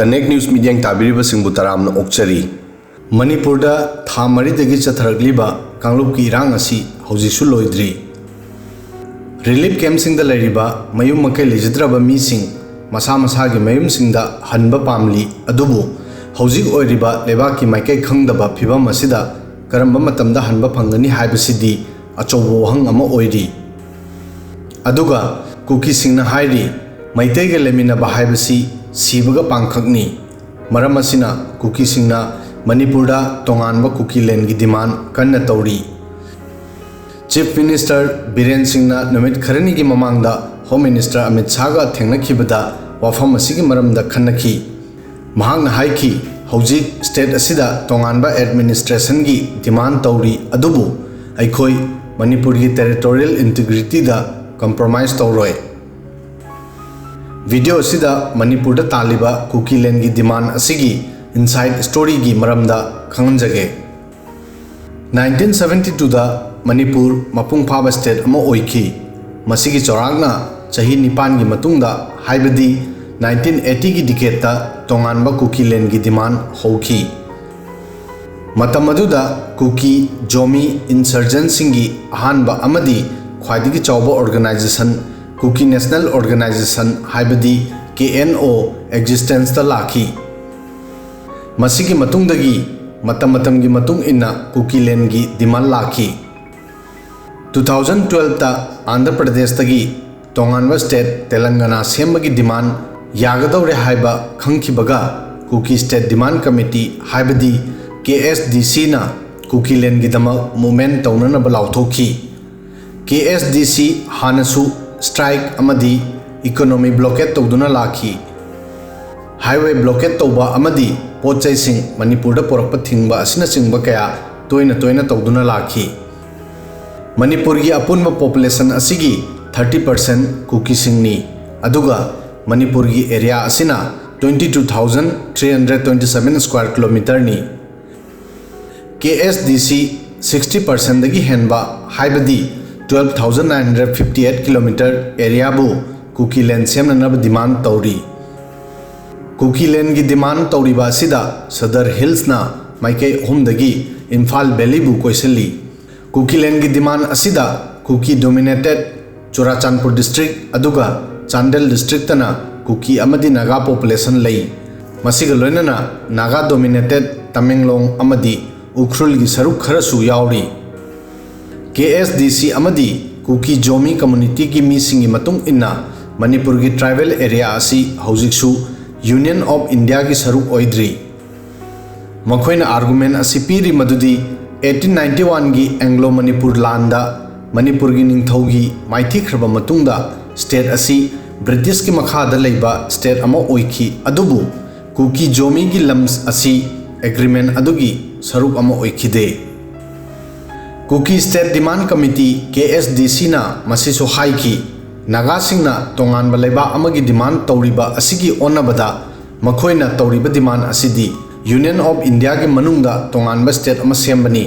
Connect News Media tabiriba singbu taramna okchari Manipur da tha maridagi chatharagliba Kanglup ki irang asi haujisu loidri Relief camp singda lairiba mayum makai lejidraba mi sing masa gi mayum singda hanba pamli adubu haujik oiriba lebaki maikai khangdaba phibam asida karamba matamda hanba phangani haibasidi achobo hang ama oiri aduga Kuki singna hairi maitaiga leminaba haibasi Sibaga pangkhakni maram asina Kuki singna Manipur da tonganba Kukiland gi demand kanna tauri Chief Minister Biren Singna numit kharani gi mamangda Home Minister Amit Shah ga thengnakhibada wafam asigi maramda khannaki mahangna haiki hojik state asida tonganba administration gi demand tauri adubu aikhoi Manipur gi territorial integrity da compromise tauroi Video asida Manipur da taliba Kukiland gi demand asigi inside story gi maramda khanganjage 1972 da Manipur mapung phaba state ama oiki masigi choragna chahi nipan gi matungda haibadi 1980 gi decade ta tonganba Kukiland gi demand hoki matam aduda Kuki Jomi insurgency gi ahanba amadi khwaidigi chawba organization Kuki National Organization haibadi KNO existence ta laki masigi matungdagi matam gi matung inna Kukiland gi demand laki 2012 ta Andhra Pradesh tagi tonganba state Telangana sembagi demand yagadawre haiba khangkhibaga Kuki State Demand Committee haibadi KSDC na Kukiland gi dama movement taunana balauthoki KSDC hanasu strike amadi economy blockade tawduna laki highway blockade tawba amadi pochai sing Manipur da porakpa thingba asina singba kaya toina tawduna laki Manipur gi apunba population asigi 30% Kuki singni aduga Manipur gi area asina 22,327 square kilometer ni KSDC 60% dagi henba haibadi 12,958 kilometer area bu Kukiland semnanaba demand tauri Kukiland gi demand tauri ba sida Sadar Hills na maikai homdagi Imphal Valley bu koisali Kukiland gi demand asida Kuki dominated Churachandpur district aduga Chandel district tana Kuki amadi Naga population lay masiga loinana Naga dominated Tamenglong amadi Ukhrul gi saruk kharasu yauri KSDC amadi Kuki Jomi community gi misingi matung inna Manipur gi tribal area asi haujiksu Union of India gi saruk oidri makhoina argument asi piri madudi 1891 gi Anglo Manipur landa Manipur gi ningthau gi maithi khraba matungda state asi British ki makhada leiba state ama oiki adubu Kuki Jomi gi lams asi agreement adugi saruk ama oikide Kuki State Demand Committee KSDC na masiso haiki Naga singna tonganba leiba amagi demand tauriba asigi onabada makhoina tauriba demand asidi Union of India gi manungda tonganba state ama sembani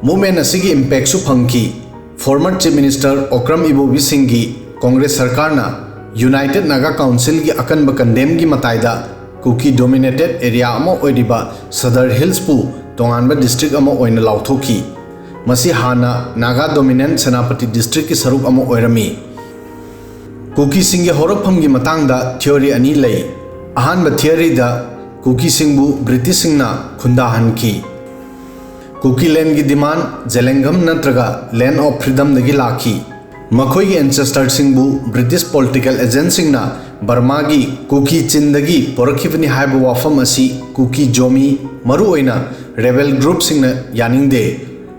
movement asigi impact su phangki former Chief Minister Okram Ibobi Singh gi Congress sarkar na United Naga Council gi akanba condemn gi mataida Kuki dominated area ama oiriba Sadar Hills pu tonganba district ama oina lauthoki Masi hana Naga dominant Senapati district ki saruk ama oirami Kuki singge horapam gi matangda theory ani lay ahanba theory da Kuki singbu British singna khundahan ki Kukiland gi demand Zelengam natraga land of freedom dagi laki makhoi gi ancestor singbu British political agent singna Burma gi Kuki chindagi porakhibani haiba wafam asi Kuki Jomi maru oina rebel group singna yaningde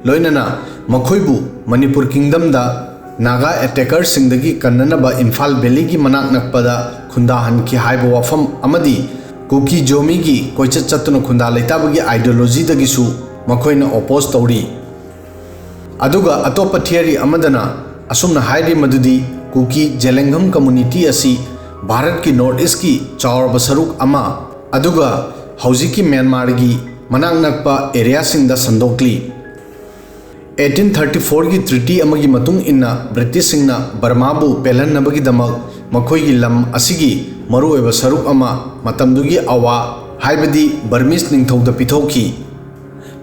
loinana makhoibu Manipur kingdom da Naga attacker singdagi kannanaba Imphal Valley gi manak nakpada khundahan ki haiba wafam amadi Kuki Jomi gi koichat chatuna khunda leitabagi ideology dagi su makhoina oppose tauri aduga atopa theory amadana asumna hairi madudi Kuki Zelengam community asi Bharat ki North East ki chawrba saruk ama aduga haujiki Myanmar gi manak nakpa area singda sandokli 1834 की treaty amagi matung inna British singna Burma bu pelan nabagi damak मखोइगी लम असिगी मरुओइबा सरुक अमा मतमदुगी अवा हाइबदी Burmese निंगथौदा पिथौखी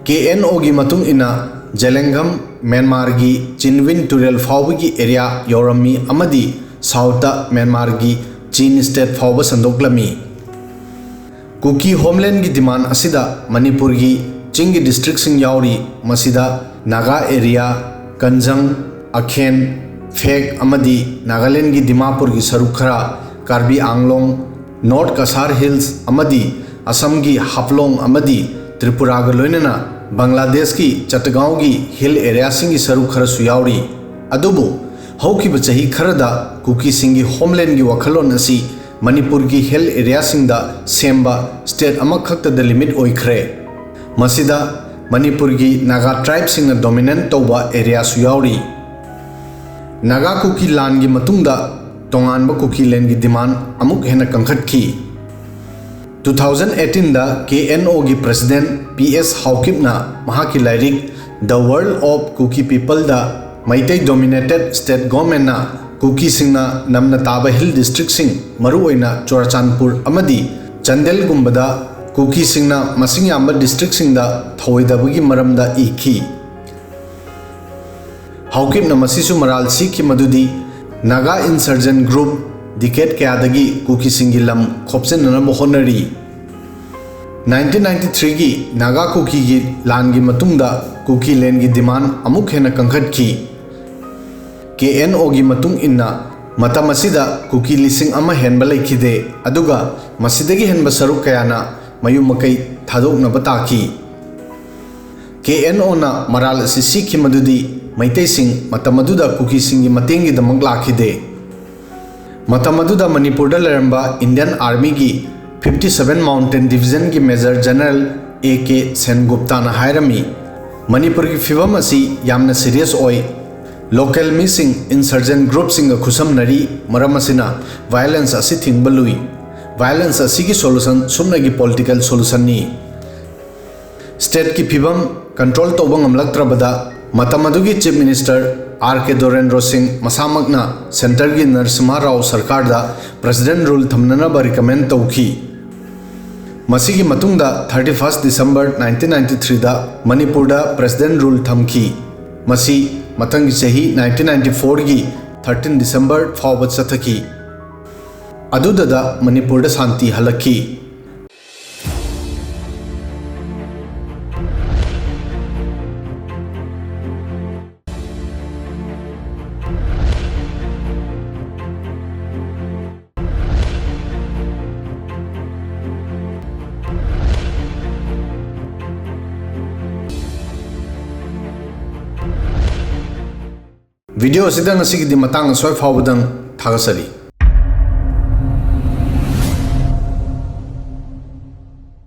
KNO गी मतुंग इना जेलेंगम म्यांमार गी चिनविन टुरेल फाउबगी एरिया यौरमी अमदी साउथ म्यांमार गी चीन स्टेट फाउब संदोक्लमी कुकी होमलैंड की डिमांड असिदा मणिपुर की चिंगी डिस्ट्रिक्ट सिंग यावरी मसिदा नागा एरिया कंजंग अखेन फेक अमदी नागालैंड की दिमापुर की सरुक खरा कार्बी आंगलोंग नॉर्थ कसार हिल्स अमदी असम की हापलोंग अमदी त्रिपुरा ग लोइनना बांग्लादेश की चटगांव की हिल एरिया सिंग की सरुक खरा सुयावरी अदुबु हौखिब चही खरदा कुकी सिंग की होमलैंड की वखलोन असी मणिपुर की हिल एरिया सिंगदा सेम्बा स्टेट अमखक्तदा लिमिट ओइख्रे मसिदा मणिपुर की नागा ट्राइब सिंगना डोमिनेंट तौबा एरिया सुयावरी नागा कुकी लान की मतुंगदा तोंगानबा कुकीलैंड की डिमांड अमुक हेना कंखटखी 2018 दा KNO की प्रेसिडेंट PS हाउकिपना महाकी लाइरिक the world of Kuki people दा मैतै डोमिनेटेड स्टेट गवर्नमेंट ना कुकी सिंगना नमना ताबा हिल डिस्ट्रिक्ट सिंग मरुओइना चुराचांदपुर अमदी चंदेल गुंबदा कुकी सिंगना मसिंग याम्बा डिस्ट्रिक्ट सिंगदा थौइदबगी मरमदा इखी हाउकिपना मसिसु मराल सिखि मदुदी नागा इंसर्जेंट ग्रुप डिकेट कयादगी कुकी सिंगी लम खोपसेननब होनरी 1993 की नागा कुकी की लान की मतुंगदा कुकीलैंड की डिमांड अमुक हेना कंखटखी KNO की मतुंग इन्ना मतम असिदा कुकी लिसिंग अमा हेनबा लेखिदे अदुगा मसिदगी हेनबा सरुक कयाना मयु मकई थादोकनबा ताखी KNO ना मराल असि सिखि मदुदी मैतै सिंग मतम अदुदा कुकी सिंग की मतेंगी दमक लाखिदे मतम अदुदा मणिपुर दा लरंबा इंडियन आर्मी की 57 माउंटेन डिवीजन की मेजर जनरल AK सेनगुप्ता ना हायरमी मणिपुर की फिवम असी यामना सीरियस ओय लोकल मिसिंग इंसर्जेंट ग्रुप सिंग खुसम नरी मरम असिना वायलेंस असी थिंगबलुई वायलेंस असी की सोल्यूशन सुमना की पॉलिटिकल सोल्यूशन नी स्टेट की फिवम कंट्रोल तौबा ngamlaktrabada मतम अदुगी chief minister RK Dorendra Singh मसामकना सेंटर की नरसिम्हा राव सरकार दा प्रेसिडेंट रूल थमननबा रिकमेंड तौखी मसीगी मतुंगदा 31 दिसंबर 1993 दा मणिपुर दा प्रेसिडेंट रूल थमखी मसी मतंगी चही 1994 की 13 दिसंबर फाउब चथकी अदुददा मणिपुर दा शांति हलकी video असिदा ngasi gi matang soi fawdang thagasari